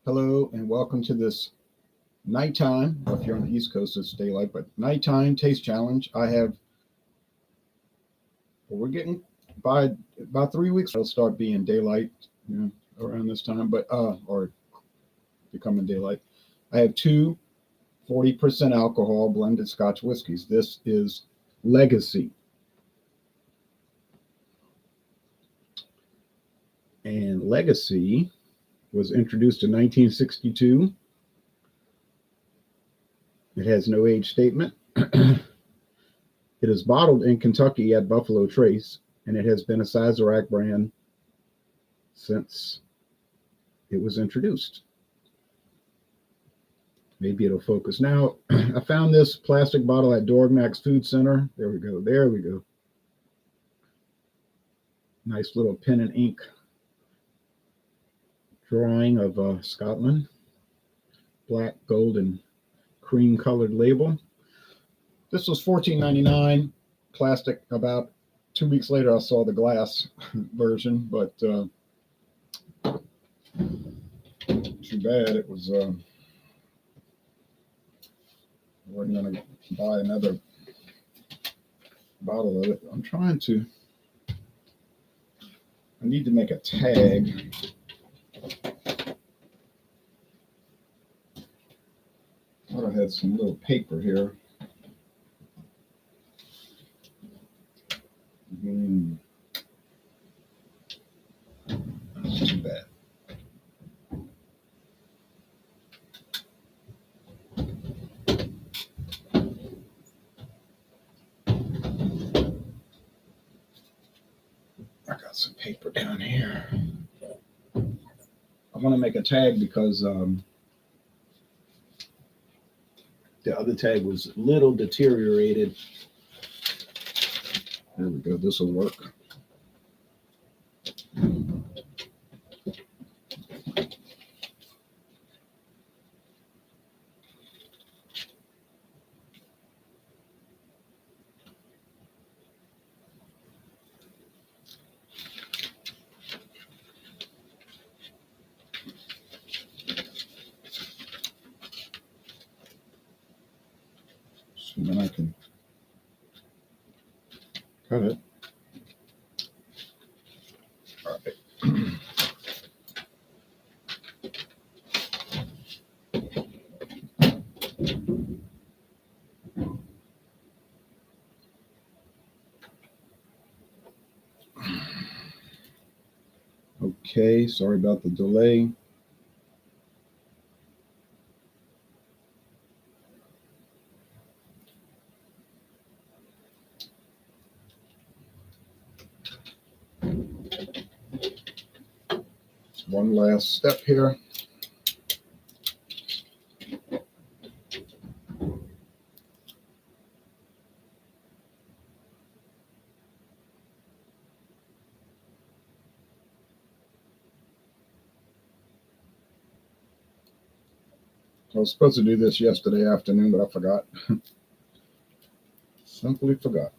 Hello and welcome to this nighttime. Well, if you're on the East Coast, it's daylight, but nighttime taste challenge. We're getting by about 3 weeks. It'll start being daylight, around this time, or becoming daylight. I have two 40% alcohol blended Scotch whiskies. This is Legacy. And Legacy was introduced in 1962. It has no age statement. It is bottled in Kentucky at Buffalo Trace, and it has been a Sazerac brand since it was introduced. Maybe it'll focus. Now, I found this plastic bottle at Dorgnac's Food Center. There we go. There we go. Nice little pen and ink drawing of Scotland. Black, gold, and cream colored label. This was $14.99 plastic. About 2 weeks later, I saw the glass version, but too bad. It was I wasn't going to buy another bottle of it. I need to make a tag. I had some little paper here. That's too bad. I got some paper down here. I want to make a tag because the other tag was a little deteriorated. There we go. This will work. So then I can cut it. All right. Okay, sorry about the delay. One last step here. I was supposed to do this yesterday afternoon, but I forgot. Simply forgot.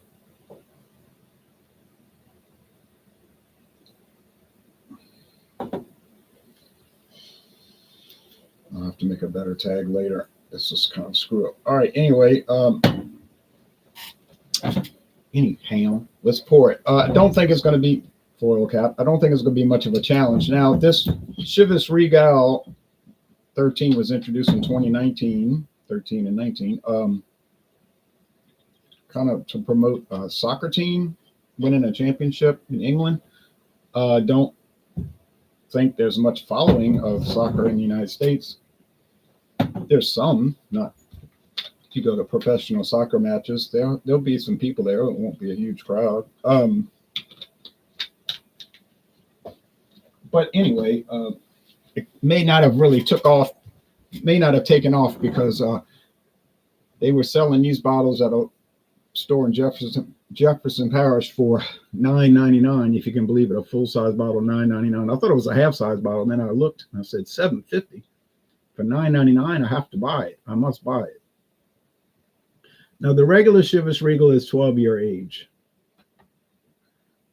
I'll have to make a better tag later. This is kind of screw up. All right. Anyway, anyhow, let's pour it. I don't think it's going to be foil cap. I don't think it's going to be much of a challenge. Now, this Chivas Regal 13 was introduced in 2019, 13 and 19, kind of to promote a soccer team winning a championship in England. Don't think there's much following of soccer in the United States. There's some, not if you go to professional soccer matches, there'll be some people there. It won't be a huge crowd. But anyway, it may not have really taken off because they were selling these bottles at a store in Jefferson Parish for $9.99, if you can believe it. A full-size bottle, $9.99. I thought it was a half-size bottle, and then I looked and I said $7.50 for $9.99. I have to buy it. I must buy it. Now, the regular Chivas Regal is 12-year age,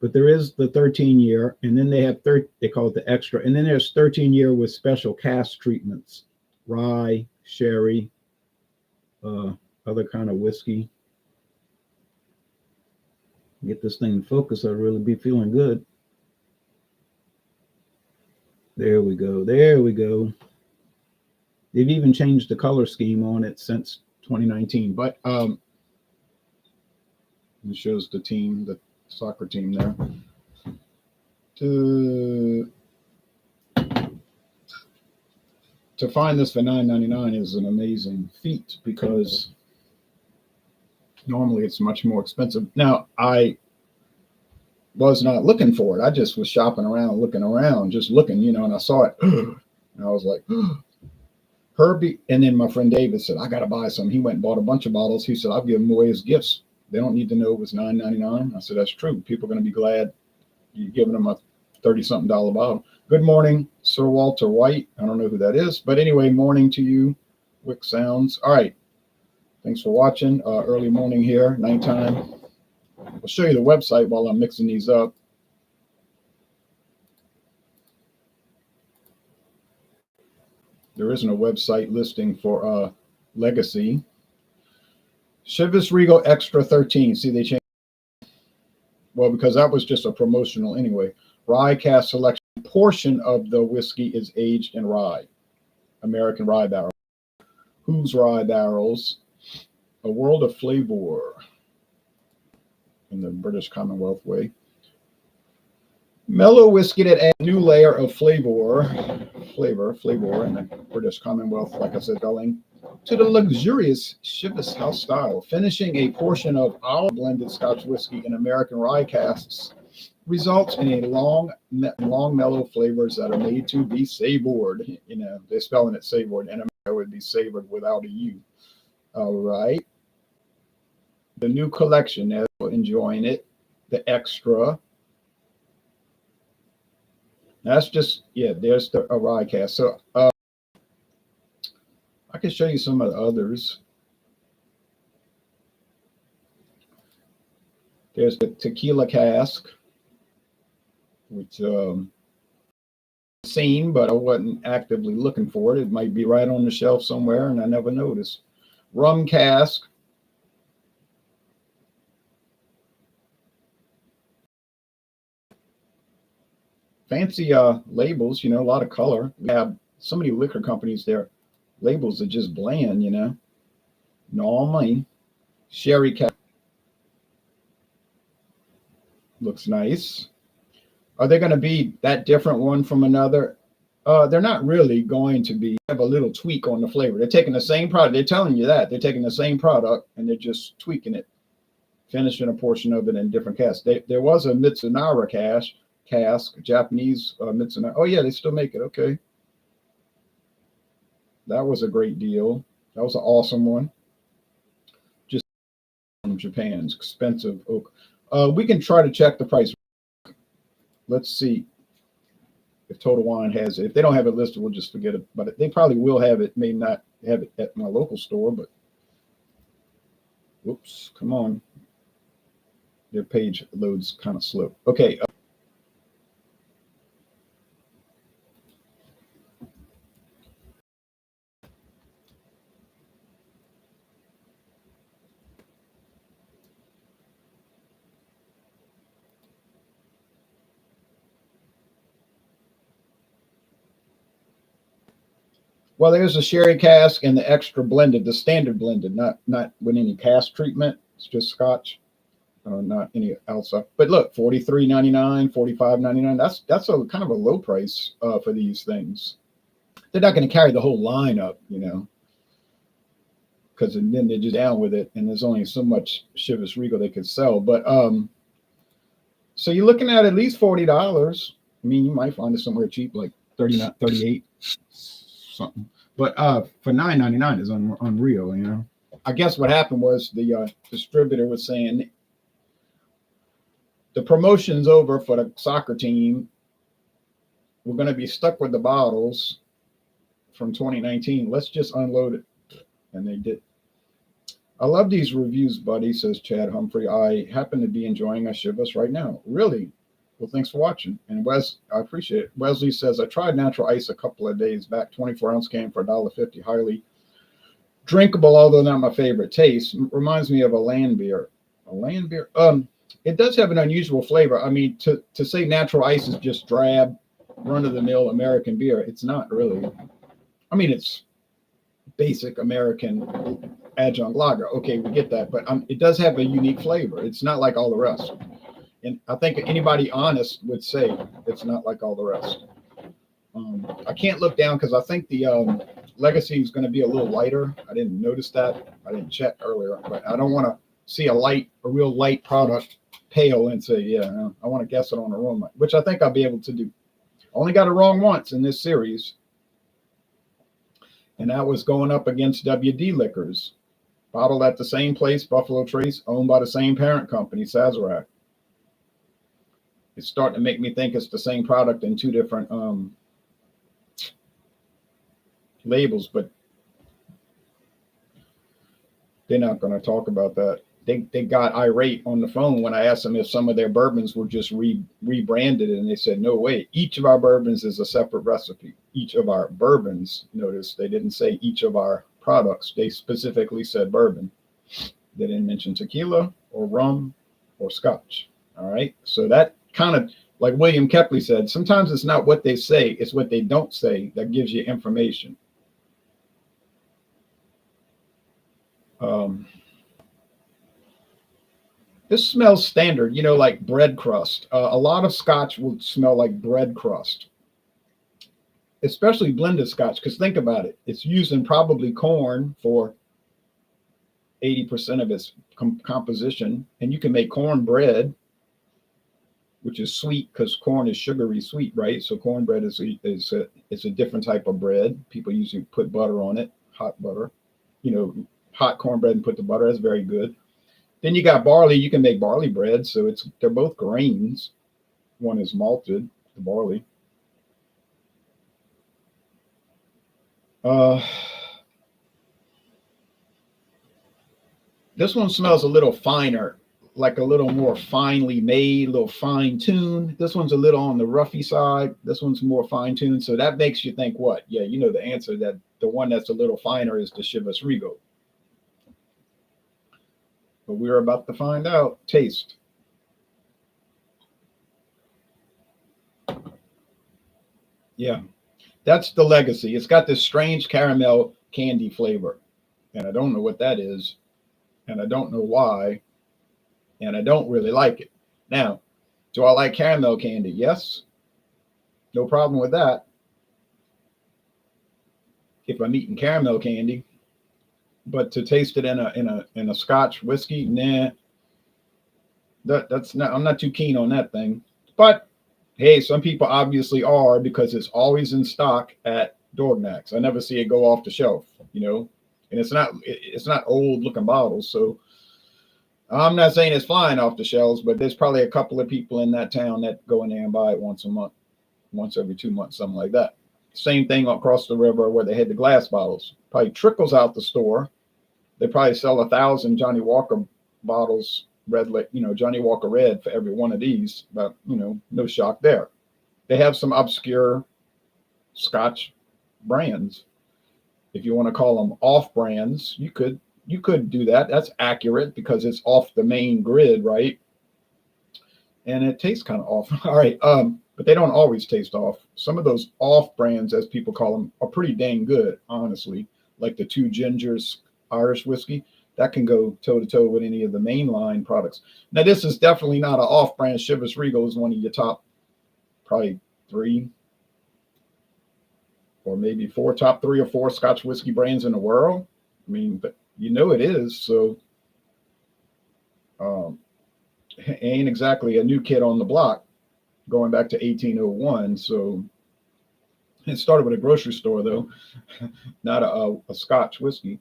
but there is the 13-year, and then they have they call it the extra, and then there's 13-year with special cask treatments, rye, sherry, other kind of whiskey. Get this thing in focus, I'll really be feeling good. There we go. There we go. They've even changed the color scheme on it since 2019. But it shows the team, the soccer team there. To find this for $9.99 is an amazing feat, because normally it's much more expensive. Now, I was not looking for it. I just was shopping around, looking around, just looking, and I saw it. And I was like, Herbie. And then my friend David said, I got to buy some. He went and bought a bunch of bottles. He said, I'll give them away as gifts. They don't need to know it was $9.99. I said, that's true. People are going to be glad you're giving them a $30-something bottle. Good morning, Sir Walter White. I don't know who that is. But anyway, morning to you, Wick Sounds. All right. Thanks for watching. Early morning here, nighttime. I'll show you the website while I'm mixing these up. There isn't a website listing for Legacy. Chivas Regal Extra 13. See, they changed. Well, because that was just a promotional anyway. Rye cask selection. Portion of the whiskey is aged in rye. American Rye Barrel. Whose Rye Barrels? A World of Flavor. In the British Commonwealth way. Mellow whiskey that adds a new layer of flavor in the British Commonwealth, like I said, spelling, to the luxurious Chivas House style. Finishing a portion of our blended Scotch whiskey in American rye casks results in a long mellow flavors that are made to be savored. They're spelling it savored, and it would be savored without a U. All right. The new collection, as we're enjoying it, the extra. That's just, there's the rye cask. So I can show you some of the others. There's the tequila cask, which seen, but I wasn't actively looking for it. It might be right on the shelf somewhere, and I never noticed. Rum cask. Fancy labels, a lot of color. We have so many liquor companies, their labels are just bland, Normally, sherry cask looks nice. Are they going to be that different one from another? They're not really going to be. Have a little tweak on the flavor. They're taking the same product. They're telling you that. They're taking the same product and they're just tweaking it, finishing a portion of it in different casks. There was a Mitsunara cask, Japanese Mitsunara. Oh, yeah, they still make it. Okay. That was a great deal. That was an awesome one. Just from Japan. It's expensive oak. We can try to check the price. Let's see if Total Wine has it. If they don't have it listed, we'll just forget it. But they probably will have it. May not have it at my local store, but whoops, come on. Their page loads kind of slow. Okay. Well, there's a sherry cask and the extra blended, the standard blended, not with any cask treatment. It's just Scotch, not any outside. But look, $43.99, $45.99. That's a kind of a low price for these things. They're not going to carry the whole line up, because then they're just down with it, and there's only so much Chivas Regal they could sell. But so you're looking at least $40. I mean, you might find it somewhere cheap, like $39, $38. Something, but for $9.99 is unreal. I guess what happened was the distributor was saying the promotion's over for the soccer team. We're going to be stuck with the bottles from 2019. Let's just unload it, and they did. I love these reviews, buddy, says Chad Humphrey. I happen to be enjoying a Chivas right now. Really? Well, thanks for watching. And I appreciate it. Wesley says, I tried natural ice a couple of days back, 24-ounce can for $1.50. Highly drinkable, although not my favorite taste. Reminds me of a land beer. A land beer? It does have an unusual flavor. I mean, to say natural ice is just drab, run-of-the-mill American beer, it's not really. I mean, it's basic American adjunct lager. Okay, we get that, but it does have a unique flavor. It's not like all the rest. And I think anybody honest would say it's not like all the rest. I can't look down because I think the Legacy is going to be a little lighter. I didn't notice that. I didn't check earlier, but I don't want to see a real light product pale and say, yeah, I want to guess it on aroma, which I think I'll be able to do. Only got it wrong once in this series. And that was going up against WD Liquors, bottled at the same place, Buffalo Trace, owned by the same parent company, Sazerac. It's starting to make me think it's the same product in two different labels, but they're not going to talk about that. They got irate on the phone when I asked them if some of their bourbons were just rebranded, and they said, no way. Each of our bourbons is a separate recipe. Each of our bourbons, notice they didn't say each of our products. They specifically said bourbon. They didn't mention tequila or rum or scotch. All right. So that kind of, like William Kepley said, sometimes it's not what they say, it's what they don't say that gives you information. This smells standard, like bread crust. A lot of scotch will smell like bread crust, especially blended scotch, because think about it. It's using probably corn for 80% of its composition, and you can make corn bread, which is sweet because corn is sugary sweet, right? So cornbread is a different type of bread. People usually put butter on it, hot butter, hot cornbread and put the butter. That's very good. Then you got barley. You can make barley bread. So they're both grains. One is malted, the barley. This one smells a little finer, like a little more finely made, a little fine-tuned. This one's a little on the roughy side. This one's more fine-tuned. So that makes you think what? Yeah, you know the answer, that the one that's a little finer is the Chivas Regal. But we're about to find out. Taste. Yeah, that's the Legacy. It's got this strange caramel candy flavor. And I don't know what that is. And I don't know why. And I don't really like it. Now, do I like caramel candy? Yes. No problem with that. If I'm eating caramel candy. But to taste it in a Scotch whiskey, nah. That's not. I'm not too keen on that thing. But hey, some people obviously are, because it's always in stock at Dorgnac's. I never see it go off the shelf, and it's not old looking bottles. So I'm not saying it's flying off the shelves, but there's probably a couple of people in that town that go in there and buy it once a month, once every 2 months, something like that. Same thing across the river where they had the glass bottles. Probably trickles out the store. They probably sell 1,000 Johnny Walker bottles, Johnny Walker Red for every one of these. But no shock there. They have some obscure Scotch brands. If you want to call them off brands, you could do that. That's accurate because it's off the main grid, right? And it tastes kind of off. All right. But they don't always taste off. Some of those off brands, as people call them, are pretty dang good, honestly. Like the Two Gingers Irish whiskey, that can go toe to toe with any of the mainline products. Now, this is definitely not an off brand. Chivas Regal is one of your top, probably top 3 or 4 Scotch whiskey brands in the world. I mean, but it is. So, ain't exactly a new kid on the block, going back to 1801. So it started with a grocery store, though, not a Scotch whiskey.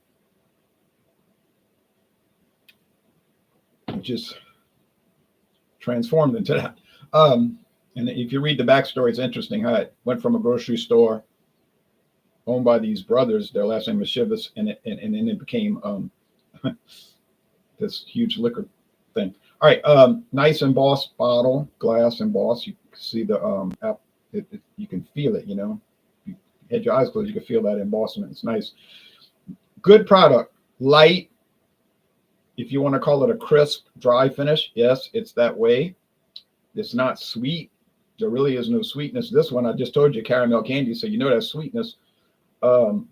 It just transformed into that. And if you read the backstory, it's interesting how it went from a grocery store owned by these brothers. Their last name was Chivas, and then it became this huge liquor thing. All right, nice embossed bottle, glass embossed. You can see the you can feel it. You know, you had your eyes closed, you can feel that embossment. It's nice. Good product, light. If you want to call it a crisp, dry finish, yes, it's that way. It's not sweet. There really is no sweetness. This one, I just told you, caramel candy, so you know that sweetness. Does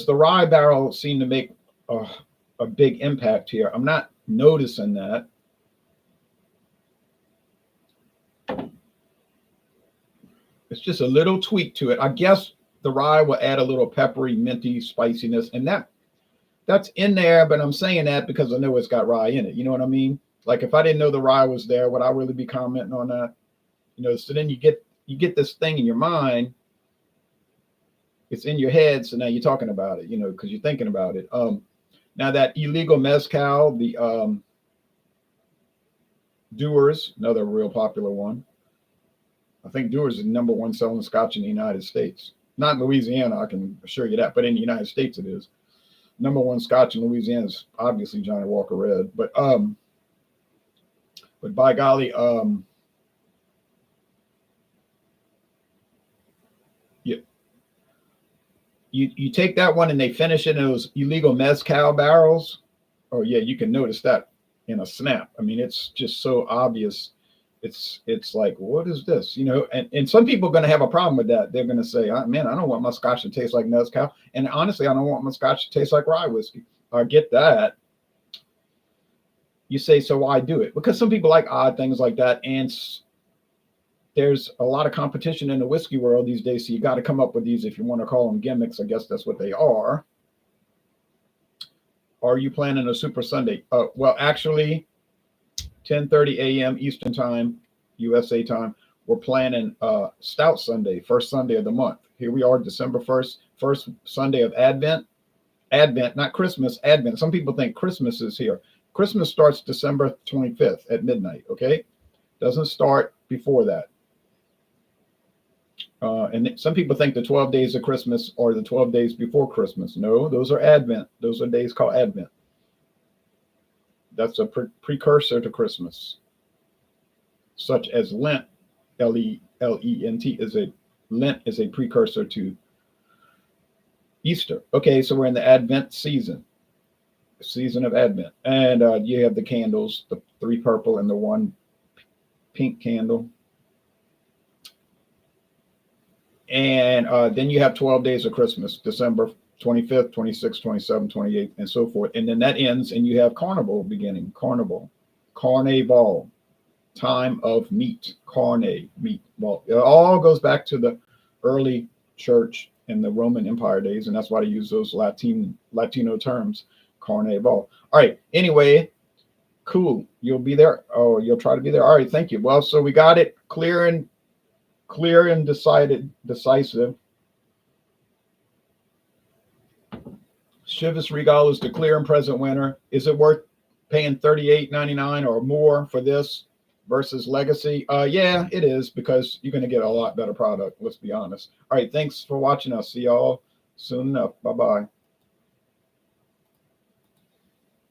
the rye barrel seem to make a big impact here? I'm not noticing that. It's just a little tweak to it. I guess the rye will add a little peppery, minty spiciness, and that's in there, but I'm saying that because I know it's got rye in it. You know what I mean? Like if I didn't know the rye was there, would I really be commenting on that? You know, so then you get this thing in your mind. It's in your head, so now you're talking about it, you know, because you're thinking about it. Now that illegal mezcal, the Dewar's, another real popular one. I think Dewar's is the #1 selling Scotch in the United States. Not in Louisiana, I can assure you that, but in the United States it is. #1 Scotch in Louisiana is obviously Johnny Walker Red, but by golly, you take that one and they finish it in those illegal mezcal barrels. Oh yeah, you can notice that in a snap. I mean, it's just so obvious. It's like, what is this? You know, and some people are going to have a problem with that. They're going to say, man, I don't want my Scotch to taste like mezcal. And honestly, I don't want my Scotch to taste like rye whiskey. I get that. You say, so why do it? Because some people like odd things like that. And there's a lot of competition in the whiskey world these days. So you got to come up with these, if you want to call them gimmicks. I guess that's what they are. Are you planning a Super Sunday? Well, actually, 10:30 a.m. Eastern Time, USA time. We're planning Stout Sunday, first Sunday of the month. Here we are, December 1st, first Sunday of Advent. Advent, not Christmas, Advent. Some people think Christmas is here. Christmas starts December 25th at midnight, okay? Doesn't start before that. And some people think the 12 days of Christmas are the 12 days before Christmas. No, those are Advent. Those are days called Advent. That's a precursor to Christmas, such as Lent. Lent is a precursor to Easter. Okay, so we're in the Advent season of Advent, and you have the candles, the 3 purple and the 1 pink candle, and then you have 12 days of Christmas, December 25th, 26th, 27th, 28th, and so forth. And then that ends, and you have Carnival beginning. Carnival, Carnival, time of meat, carne, meat. Well, it all goes back to the early church and the Roman Empire days, and that's why they use those Latino terms, Carnival. All right. Anyway, cool. You'll be there. Oh, you'll try to be there. All right. Thank you. Well, so we got it clear and decisive. Chivas Regal is the clear and present winner. Is it worth paying $38.99 or more for this versus Legacy? Yeah, it is, because you're going to get a lot better product. Let's be honest. All right. Thanks for watching us. See y'all soon enough. Bye-bye.